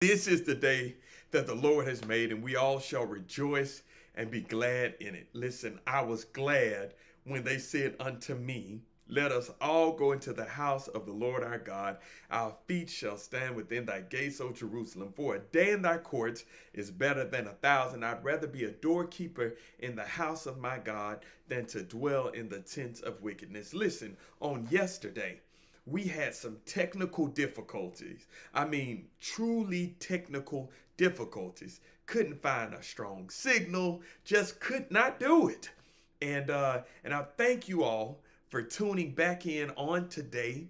This is the day that the Lord has made, and we all shall rejoice and be glad in it. Listen, I was glad when they said unto me, let us all go into the house of the Lord our God. Our feet shall stand within thy gates, O Jerusalem. For a day in thy courts is better than 1,000. I'd rather be a doorkeeper in the house of my God than to dwell in the tents of wickedness. Listen, on yesterday, we had some technical difficulties. I mean, truly technical difficulties. Couldn't find a strong signal, just could not do it. And I thank you all for tuning back in on today.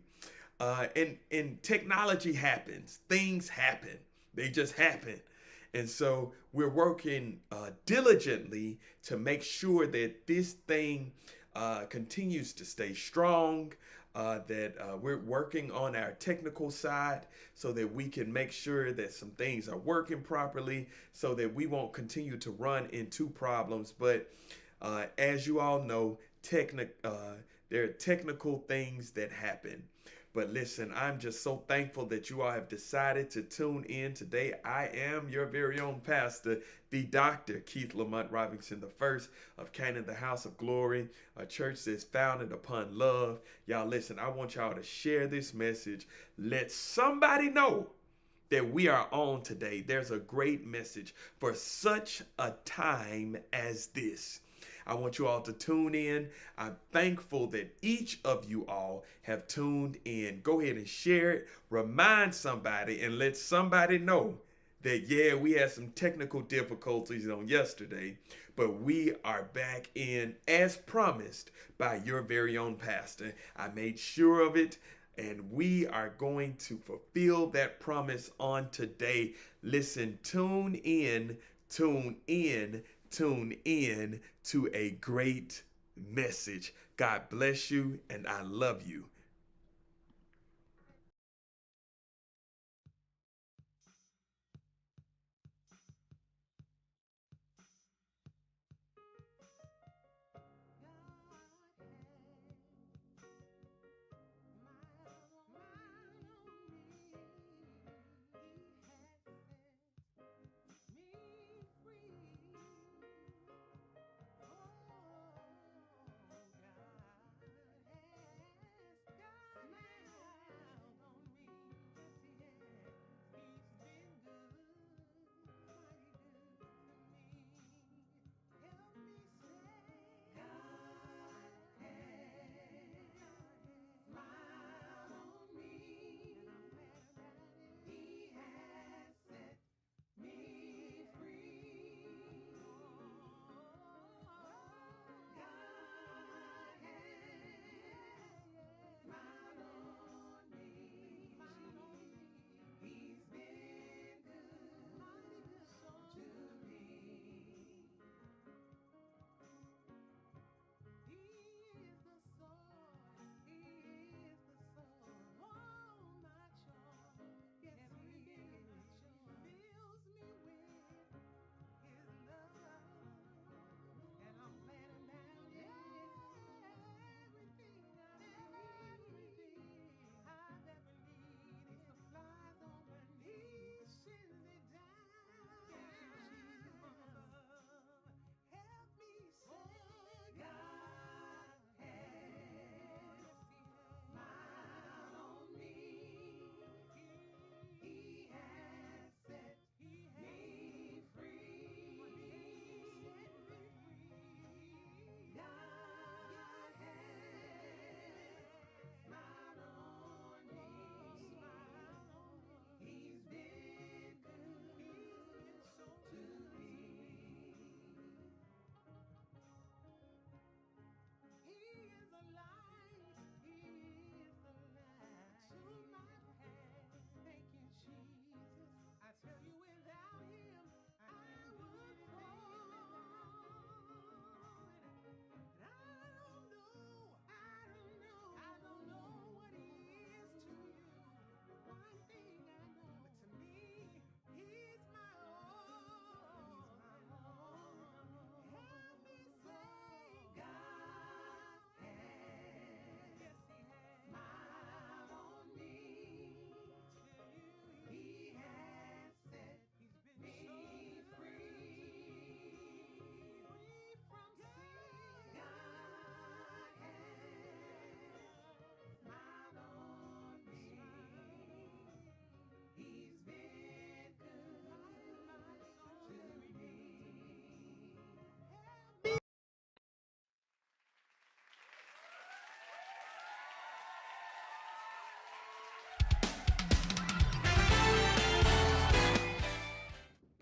And technology happens, things happen, they just happen. And so we're working diligently to make sure that this thing continues to stay strong, that we're working on our technical side so that we can make sure that some things are working properly so that we won't continue to run into problems. But as you all know, there are technical things that happen. But listen, I'm just so thankful that you all have decided to tune in today. I am your very own pastor, the Dr. Keith LaMount Robinson, the first of Canaan, the House of Glory, a church that's founded upon love. Y'all listen, I want y'all to share this message. Let somebody know that we are on today. There's a great message for such a time as this. I want you all to tune in. I'm thankful that each of you all have tuned in. Go ahead and share it. Remind somebody and let somebody know that, yeah, we had some technical difficulties on yesterday, but we are back in as promised by your very own pastor. I made sure of it, and we are going to fulfill that promise on today. Listen, tune in, tune in to a great message. God bless you, and I love you.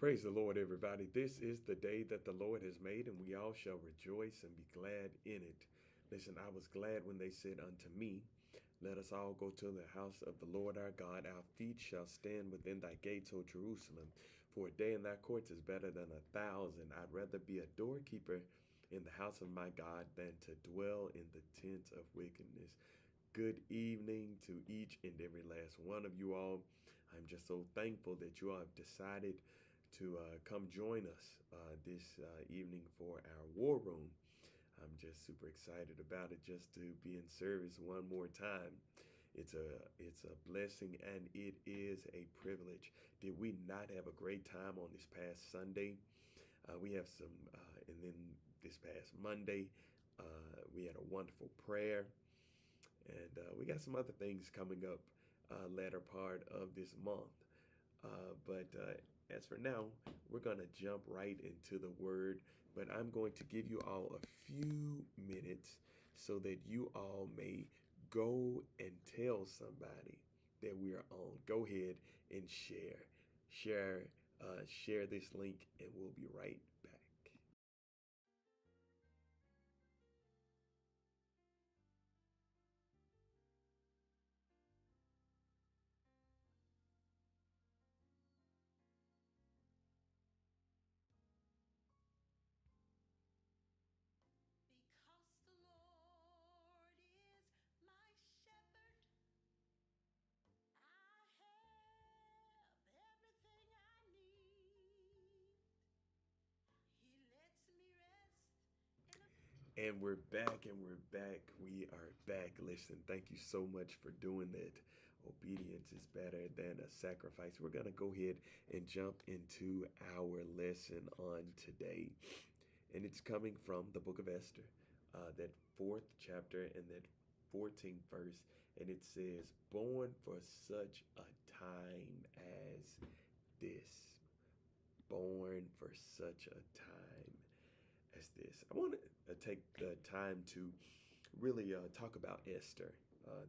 Praise the Lord, everybody. This is the day that the Lord has made, and we all shall rejoice and be glad in it. Listen, I was glad when they said unto me, let us all go to the house of the Lord our God. Our feet shall stand within thy gates, O Jerusalem. For a day in thy courts is better than 1,000. I'd rather be a doorkeeper in the house of my God than to dwell in the tents of wickedness. Good evening to each and every last one of you all. I'm just so thankful that you all have decided to come join us this evening for our war room. I'm just super excited about it, just to be in service one more time. It's a blessing and it is a privilege. Did we not have a great time on this past Sunday? We have some, and then this past Monday, we had a wonderful prayer, and we got some other things coming up latter part of this month. But as for now, we're going to jump right into the word. But I'm going to give you all a few minutes so that you all may go and tell somebody that we are on. Go ahead and share this link, and we'll be right back. Because the Lord is my shepherd, I have everything I need. He lets me rest in a And we're back, and we're back. We are back. Listen, thank you so much for doing that. Obedience is better than a sacrifice. We're going to go ahead and jump into our lesson on today. And it's coming from the book of Esther, that fourth chapter and that 14th verse. And it says, born for such a time as this. Born for such a time as this. I want to take the time to really talk about Esther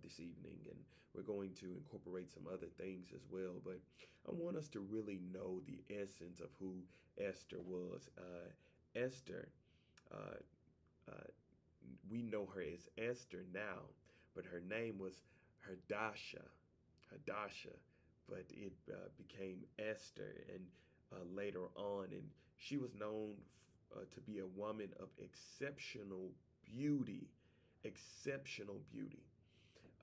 this evening, and we're going to incorporate some other things as well. But I want us to really know the essence of who Esther was. Esther, uh, uh, we know her as Esther now, but her name was Hadassah, but it became Esther, and later on, and she was known to be a woman of exceptional beauty.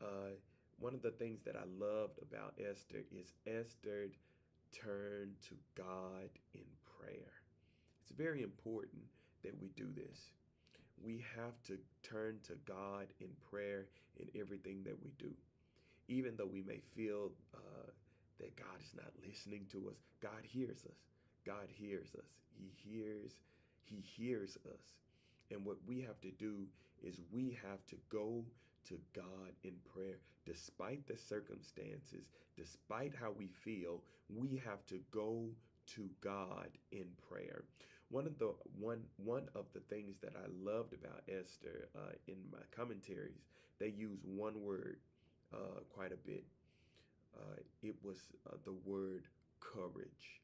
Uh, One of the things that I loved about Esther is Esther turned to God in prayer. It's very important that we do this. We have to turn to God in prayer in everything that we do. Even though we may feel that God is not listening to us, God hears us. God hears us. He hears us. And what we have to do is we have to go to God in prayer. Despite the circumstances, despite how we feel, we have to go to God in prayer. One of the things that I loved about Esther in my commentaries, they use one word quite a bit. It was the word courage.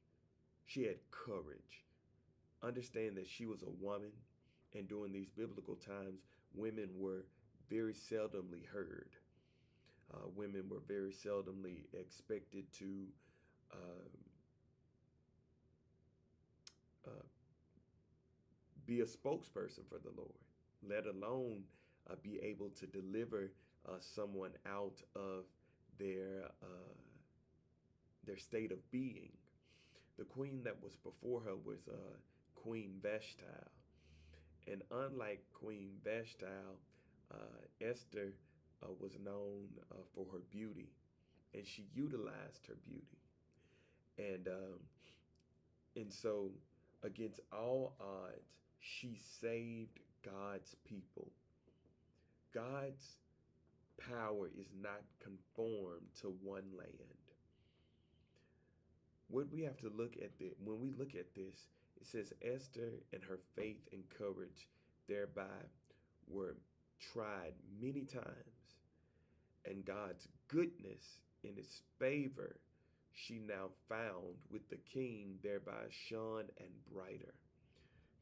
She had courage. Understand that she was a woman, and during these biblical times, women were very seldomly heard. Women were very seldomly expected to um, uh, be a spokesperson for the Lord, let alone be able to deliver someone out of their uh, their state of being. The queen that was before her was Queen Vashti, and unlike Queen Vashti, Esther was known for her beauty, and she utilized her beauty, and um, and so against all odds, she saved God's people. God's power is not conformed to one land. What we have to look at when we look at this, it says Esther and her faith and courage thereby were tried many times, and God's goodness and his favor she now found with the king, thereby shone and brighter.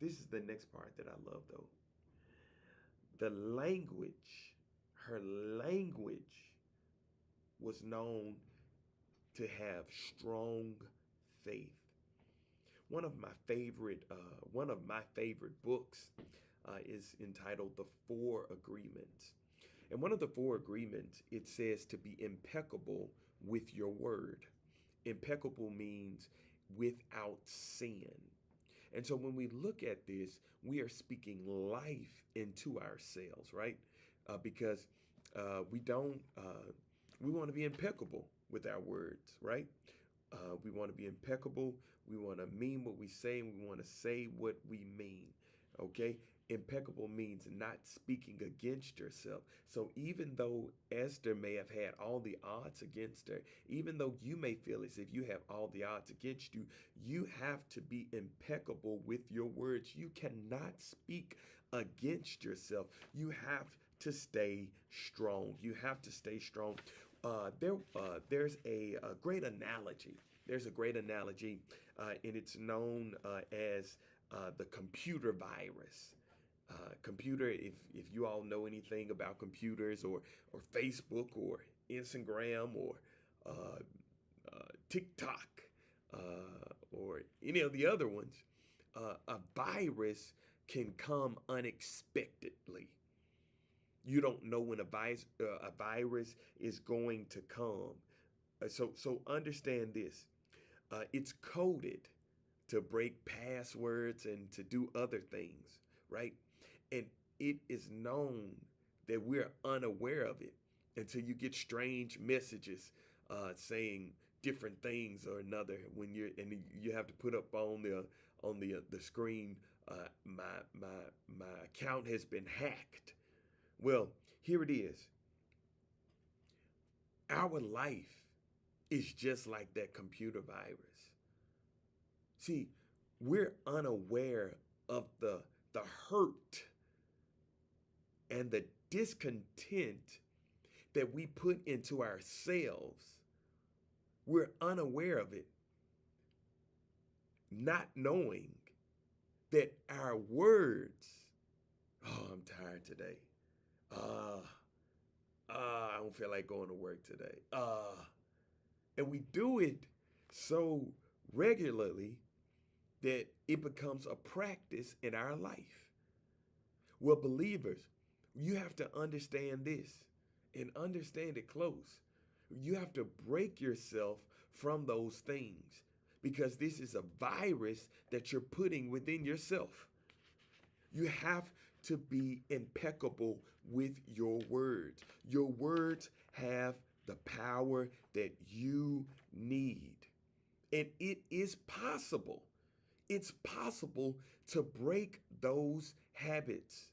This is the next part that I love, though. The language, her language was known to have strong faith. One of my favorite books is entitled "The Four Agreements." And one of the four agreements, it says to be impeccable with your word. Impeccable means without sin. And so when we look at this, we are speaking life into ourselves, right? Because we don't, we want to be impeccable with our words, right? We want to be impeccable. We want to mean what we say, and we want to say what we mean. Okay? Impeccable means not speaking against yourself. So even though Esther may have had all the odds against her, even though you may feel as if you have all the odds against you, you have to be impeccable with your words. You cannot speak against yourself. You have to stay strong. You have to stay strong. There's a great analogy. There's a great analogy, and it's known as the computer virus. Computer, if you all know anything about computers or Facebook or Instagram or TikTok or any of the other ones, a virus can come unexpectedly. You don't know when a virus is going to come. So understand this. It's coded to break passwords and to do other things, right? And it is known that we're unaware of it until you get strange messages saying different things or another when you have to put up on the screen, my account has been hacked. Well, here it is. Our life is just like that computer virus. See, we're unaware of the hurt and the discontent that we put into ourselves. We're unaware of it, not knowing that our words, oh, I'm tired today. I don't feel like going to work today. And we do it so regularly that it becomes a practice in our life. Well, believers, you have to understand this and understand it close. You have to break yourself from those things because this is a virus that you're putting within yourself. You have to be impeccable with your words. Your words have the power that you need. And it is possible. It's possible to break those habits.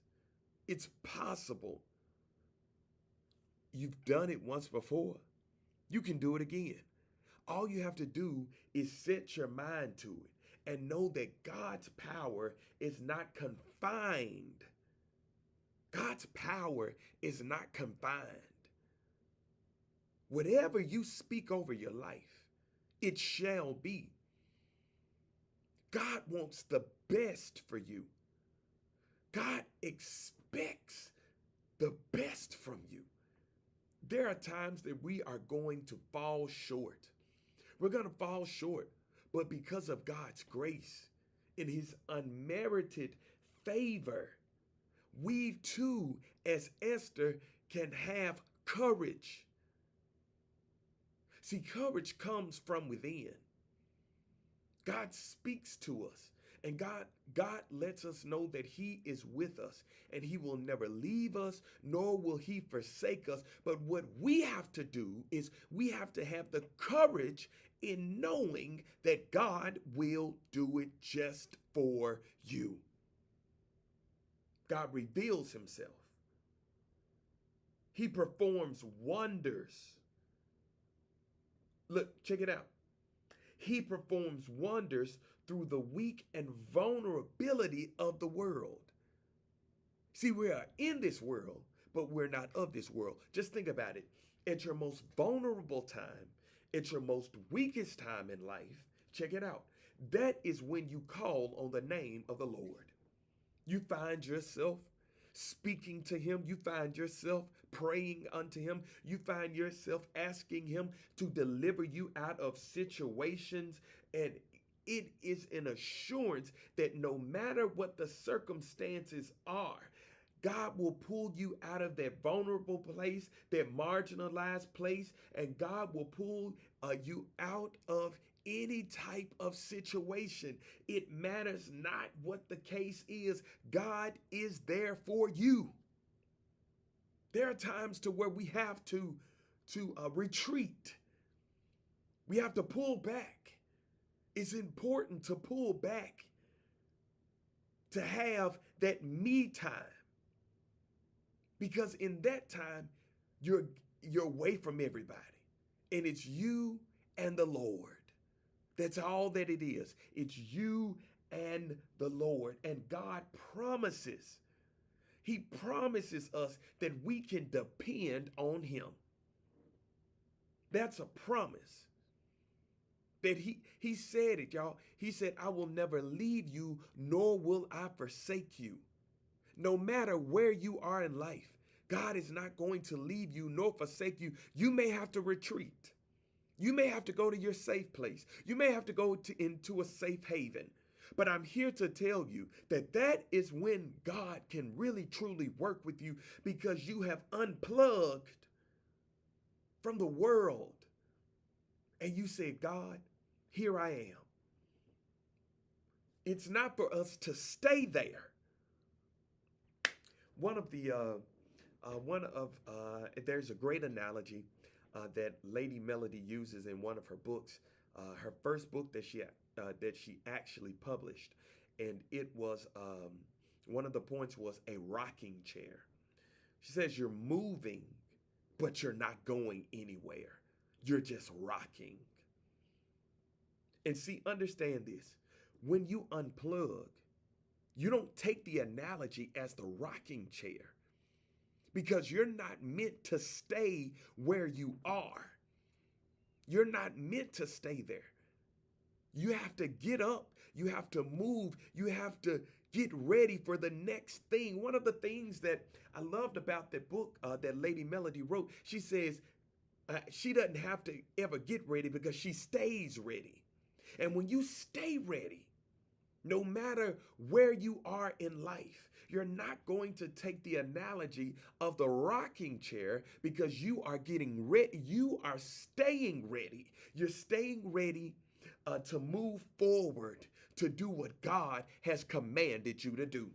It's possible. You've done it once before. You can do it again. All you have to do is set your mind to it and know that God's power is not confined. God's power is not confined. Whatever you speak over your life, it shall be. God wants the best for you. God expects the best from you. There are times that we are going to fall short. We're going to fall short, but because of God's grace and his unmerited favor, we too, as Esther, can have courage. See, courage comes from within. God speaks to us, and God lets us know that he is with us, and he will never leave us, nor will he forsake us. But what we have to do is we have to have the courage in knowing that God will do it just for you. God reveals himself. He performs wonders. Look, check it out. He performs wonders through the weak and vulnerability of the world. See, we are in this world, but we're not of this world. Just think about it. At your most vulnerable time, At your most weakest time in life, check it out. That is when you call on the name of the Lord. You find yourself speaking to him. You find yourself praying unto him. You find yourself asking him to deliver you out of situations. And it is an assurance that no matter what the circumstances are, God will pull you out of that vulnerable place, that marginalized place, and God will pull you out of any type of situation. It matters not what the case is. God is there for you. There are times to where we have to retreat. We have to pull back. It's important to pull back, to have that me time. Because in that time, you're away from everybody. And it's you and the Lord. That's all that it is. It's you and the Lord. And God promises, he promises us that we can depend on him. That's a promise. That he said it, y'all. He said, I will never leave you, nor will I forsake you. No matter where you are in life, God is not going to leave you nor forsake you. You may have to retreat. You may have to go to your safe place. You may have to go into a safe haven. But I'm here to tell you that that is when God can really truly work with you, because you have unplugged from the world. And you say, God, here I am. It's not for us to stay there. There's a great analogy that Lady Melody uses in one of her books, her first book that she actually published, and it was one of the points was a rocking chair. She says you're moving, but you're not going anywhere. You're just rocking. And see, understand this: when you unplug, you don't take the analogy as the rocking chair, because you're not meant to stay where you are. You're not meant to stay there. You have to get up. You have to move. You have to get ready for the next thing. One of the things that I loved about that book that Lady Melody wrote, she says she doesn't have to ever get ready because she stays ready. And when you stay ready, no matter where you are in life, you're not going to take the analogy of the rocking chair, because you are getting ready. You are staying ready. You're staying ready to move forward, to do what God has commanded you to do.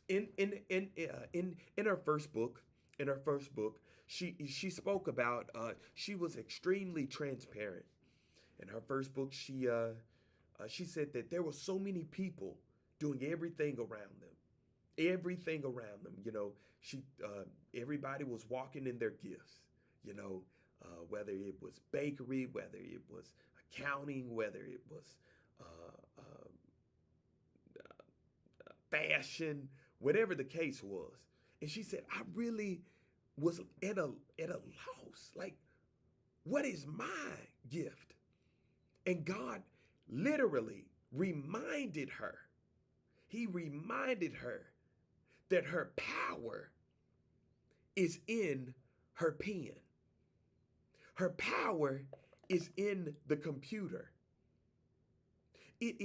In her first book, she spoke about she was extremely transparent. In her first book, she said that there were so many people doing everything around them. Everything around them, everybody was walking in their gifts, whether it was bakery, whether it was accounting, whether it was fashion, whatever the case was. And she said, I really was at a loss. Like, what is my gift? And God literally reminded her. He reminded her that her power is in her pen. Her power is in the computer. It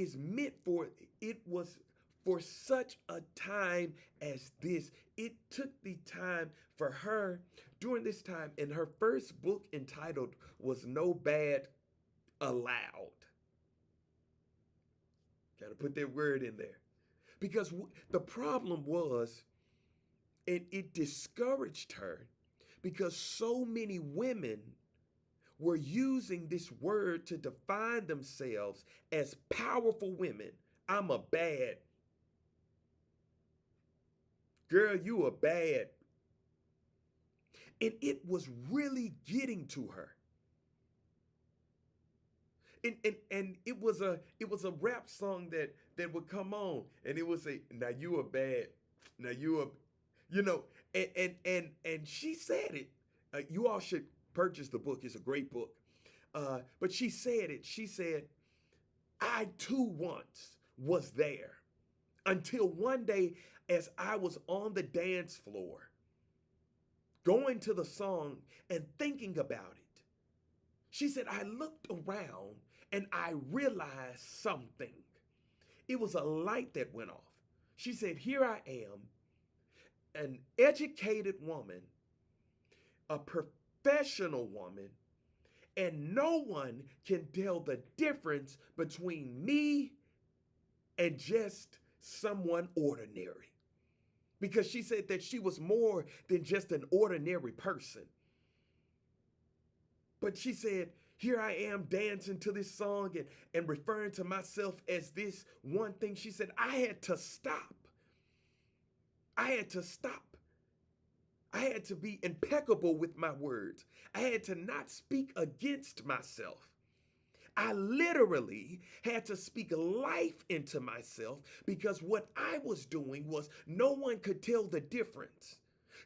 was for such a time as this. It took the time for her during this time, and her first book entitled was No Bad Allowed. Got to put that word in there. Because the problem was, and it discouraged her, because so many women were using this word to define themselves as powerful women. I'm a bad. Girl, you are bad. And it was really getting to her. And it was a rap song that would come on, and it would say, now you are bad. Now you are, and she said it. You all should Purchase the book. It's a great book. But she said it. She said, I too once was there until one day as I was on the dance floor, going to the song and thinking about it. She said, I looked around and I realized something. It was a light that went off. She said, here I am, an educated woman, a professional woman, and no one can tell the difference between me and just someone ordinary. Because she said that she was more than just an ordinary person. But she said, here I am dancing to this song and referring to myself as this one thing. She said, I had to stop. I had to stop. I had to be impeccable with my words. I had to not speak against myself. I literally had to speak life into myself because what I was doing was no one could tell the difference.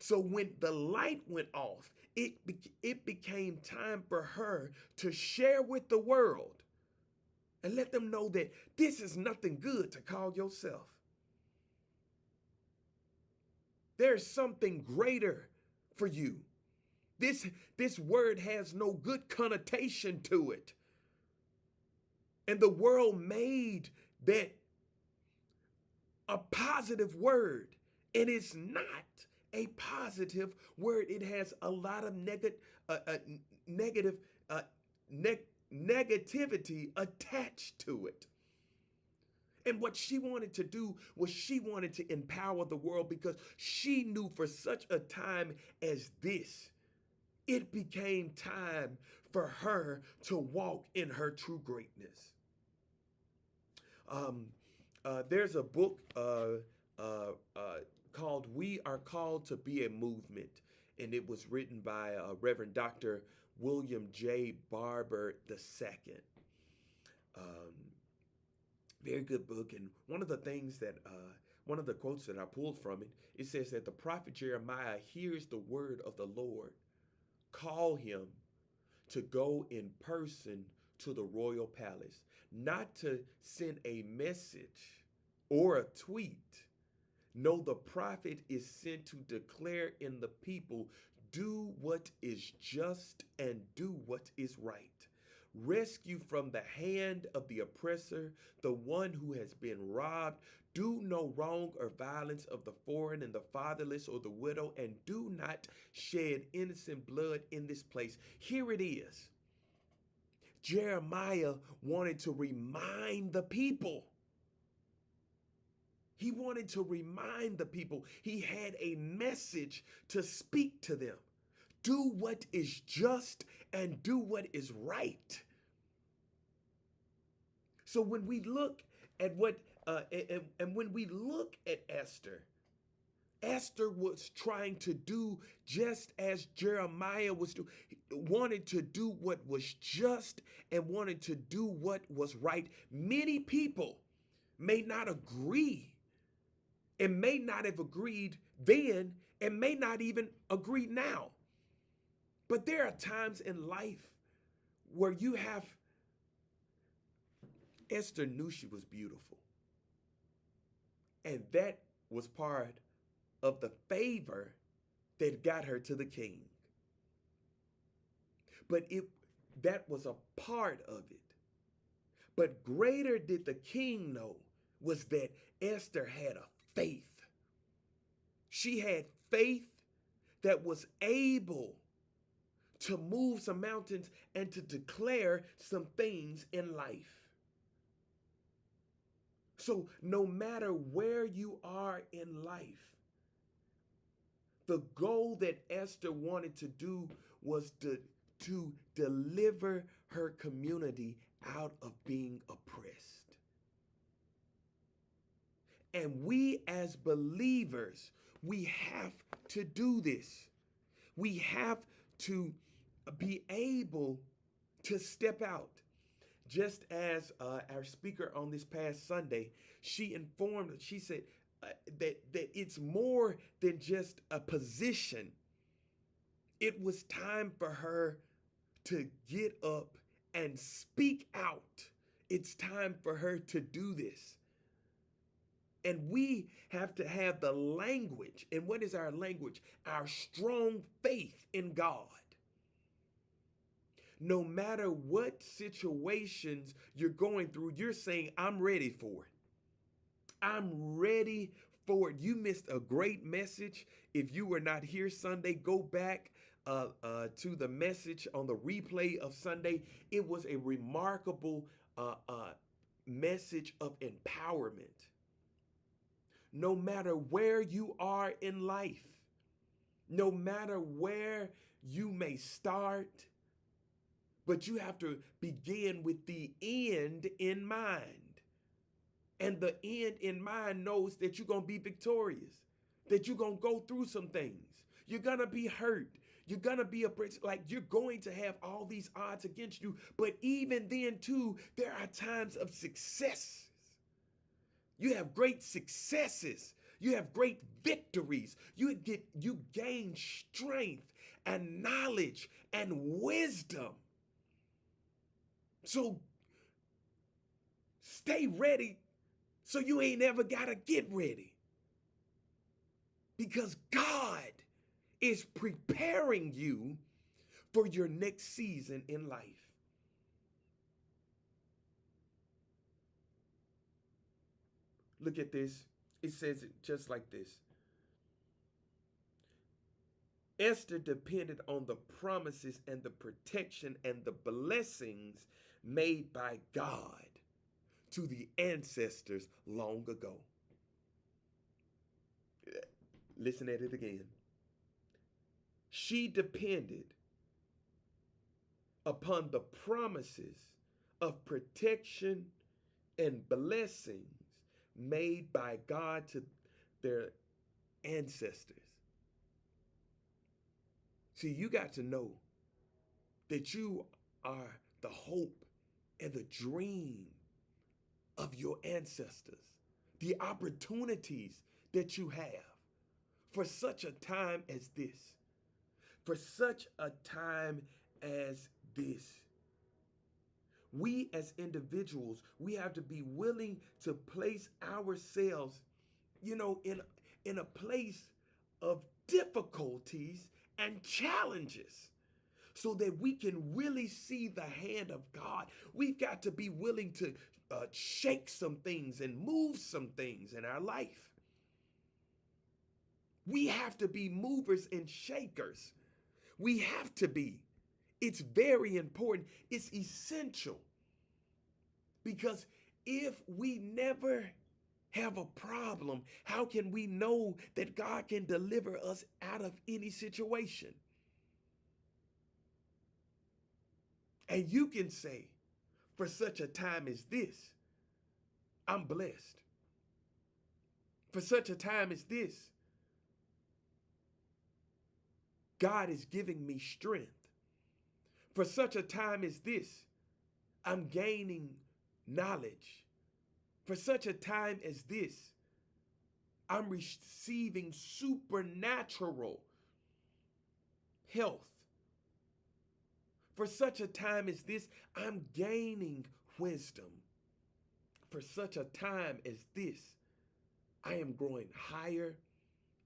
So when the light went off, it became time for her to share with the world and let them know that this is nothing good to call yourself. There's something greater for you. This word has no good connotation to it. And the world made that a positive word. And it's not a positive word. It has a lot of negativity attached to it. And what she wanted to do was she wanted to empower the world because she knew for such a time as this, it became time for her to walk in her true greatness. There's a book called We Are Called to Be a Movement, and it was written by Reverend Dr. William J. Barber II. Very good book. And one of the things that, one of the quotes that I pulled from it, it says that the prophet Jeremiah hears the word of the Lord call him to go in person to the royal palace, not to send a message or a tweet. No, the prophet is sent to declare in the people, do what is just and do what is right. Rescue from the hand of the oppressor, the one who has been robbed. Do no wrong or violence of the foreign and the fatherless or the widow, and do not shed innocent blood in this place. Here it is. Jeremiah wanted to remind the people. He wanted to remind the people. He had a message to speak to them. Do what is just and do what is right. So when we look at what, and when we look at Esther, Esther was trying to do just as Jeremiah was doing, wanted to do what was just and wanted to do what was right. Many people may not agree and may not have agreed then and may not even agree now. But there are times in life where you have, Esther knew she was beautiful. And that was part of the favor that got her to the king. But that was a part of it. But greater did the king know was that Esther had a faith. She had faith that was able to move some mountains and to declare some things in life. So no matter where you are in life, the goal that Esther wanted to do was to deliver her community out of being oppressed. And we as believers, we have to do this. We have to be able to step out. Just as our speaker on this past Sunday, she said that it's more than just a position. It was time for her to get up and speak out. It's time for her to do this. And we have to have the language. And what is our language? Our strong faith in God. No matter what situations you're going through, you're saying, I'm ready for it. I'm ready for it. You missed a great message. If you were not here Sunday, go back to the message on the replay of Sunday. It was a remarkable message of empowerment. No matter where you are in life, no matter where you may start, but you have to begin with the end in mind. And the end in mind knows that you're going to be victorious, that you're going to go through some things. You're going to be hurt. You're going to be you're going to have all these odds against you. But even then, too, there are times of success. You have great successes. You have great victories. You gain strength and knowledge and wisdom. So stay ready so you ain't ever got to get ready. Because God is preparing you for your next season in life. Look at this. It says it just like this. Esther depended on the promises and the protection and the blessings made by God to the ancestors long ago. Listen at it again. She depended upon the promises of protection and blessings made by God to their ancestors. See, you got to know that you are the hope and the dream of your ancestors, the opportunities that you have for such a time as this. For such a time as this. We as individuals, we have to be willing to place ourselves, in a place of difficulties and challenges so that we can really see the hand of God. We've got to be willing to shake some things and move some things in our life. We have to be movers and shakers. We have to be. It's very important. It's essential. Because if we never have a problem, how can we know that God can deliver us out of any situation? And you can say, for such a time as this, I'm blessed. For such a time as this, God is giving me strength. For such a time as this, I'm gaining knowledge. For such a time as this, I'm receiving supernatural health. For such a time as this, I'm gaining wisdom. For such a time as this, I am growing higher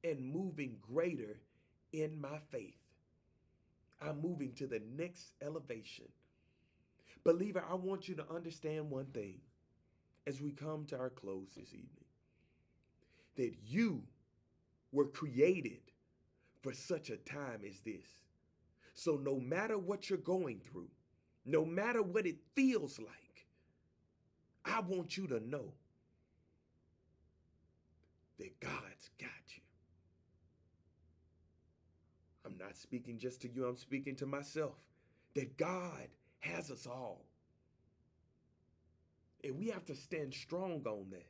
and moving greater in my faith. I'm moving to the next elevation. Believer, I want you to understand one thing as we come to our close this evening, that you were created for such a time as this. So no matter what you're going through, no matter what it feels like, I want you to know that God's got you. I'm not speaking just to you, I'm speaking to myself, that God has us all. And we have to stand strong on that.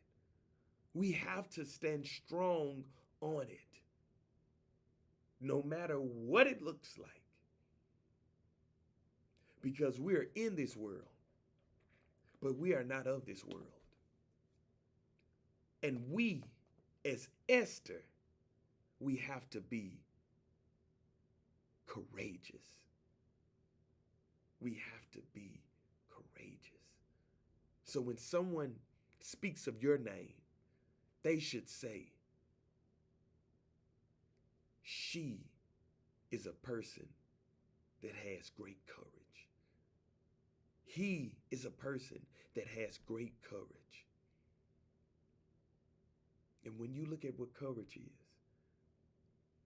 We have to stand strong on it. No matter what it looks like. Because we are in this world, but we are not of this world. And we, as Esther, we have to be courageous. We have to be courageous. So when someone speaks of your name, they should say, she is a person that has great courage. He is a person that has great courage. And when you look at what courage is,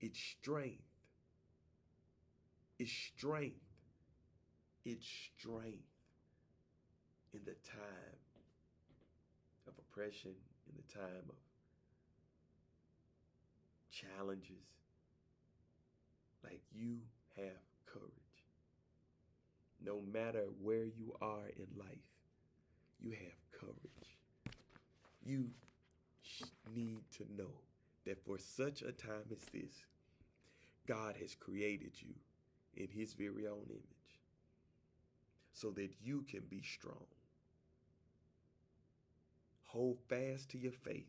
it's strength. It's strength. It's strength in the time of oppression, in the time of challenges. Like, you have courage. No matter where you are in life, you have courage. You need to know that for such a time as this, God has created you in his very own image so that you can be strong. Hold fast to your faith.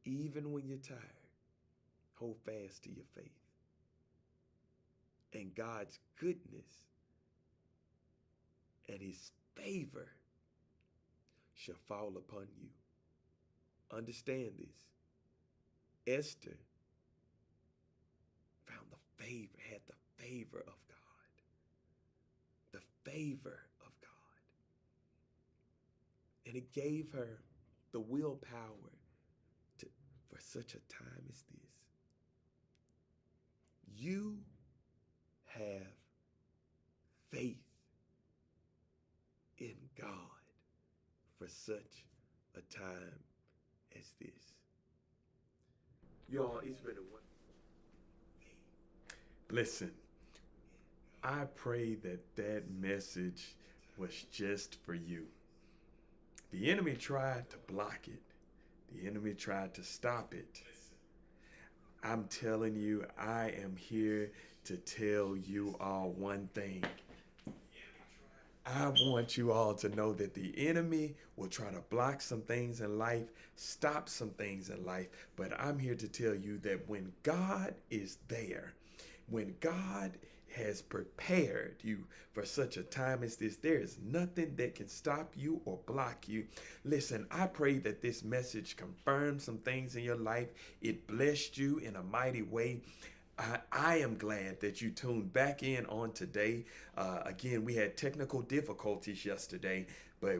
Even when you're tired, hold fast to your faith. And God's goodness and his favor shall fall upon you. Understand this. Esther found the favor, had the favor of God. The favor of God. And it gave her the willpower for such a time as this. You have faith in God for such a time as this. Y'all, it's been a wonderful. Listen, I pray that message was just for you. The enemy tried to block it. The enemy tried to stop it. I'm telling you, I am here to tell you all one thing. I want you all to know that the enemy will try to block some things in life, stop some things in life, but I'm here to tell you that when God is there, when God has prepared you for such a time as this, there is nothing that can stop you or block you. Listen, I pray that this message confirms some things in your life. It blessed you in a mighty way. I am glad that you tuned back in on today. Again, we had technical difficulties yesterday, but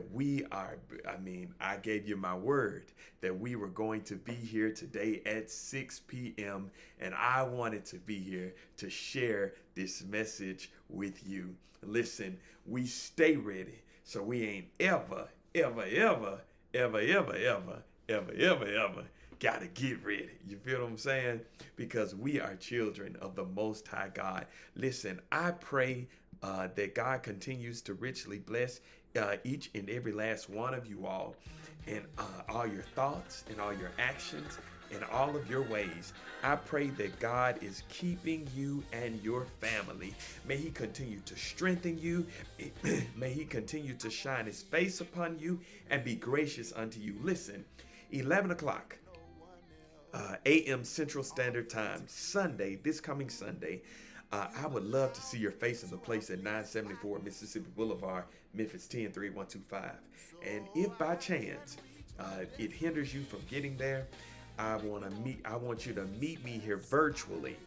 I gave you my word that we were going to be here today at 6 p.m. and I wanted to be here to share this message with you. Listen, we stay ready, so we ain't ever gotta get ready. You feel what I'm saying? Because we are children of the Most High God. Listen, I pray that God continues to richly bless each and every last one of you all, and all your thoughts and all your actions and all of your ways. I pray that God is keeping you and your family. May he continue to strengthen you. May he continue to shine his face upon you and be gracious unto you. Listen, 11 o'clock a.m. Central Standard Time, Sunday, this coming Sunday. I would love to see your face in the place at 974 Mississippi Boulevard, Memphis 103125. And if by chance it hinders you from getting there, I want you to meet me here virtually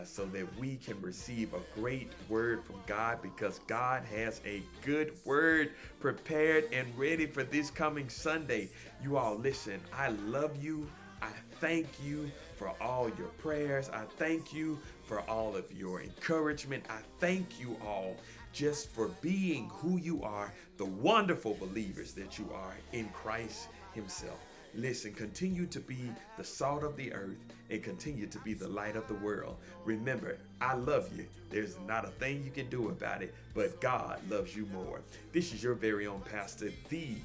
so that we can receive a great word from God, because God has a good word prepared and ready for this coming Sunday. You all, listen, I love you. I thank you for all your prayers. I thank you for all of your encouragement. I thank you all just for being who you are, the wonderful believers that you are in Christ himself. Listen, continue to be the salt of the earth and continue to be the light of the world. Remember, I love you. There's not a thing you can do about it, but God loves you more. This is your very own pastor, the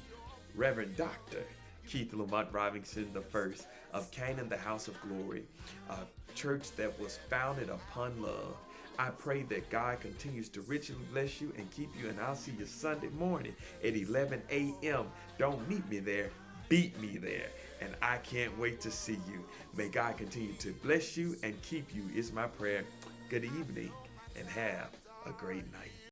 Reverend Dr. Keith LaMount Robinson I of Canaan, the House of Glory, a church that was founded upon love. I pray that God continues to richly bless you and keep you, and I'll see you Sunday morning at 11 a.m. Don't meet me there. beat me there. And I can't wait to see you. May God continue to bless you and keep you, is my prayer. Good evening and have a great night.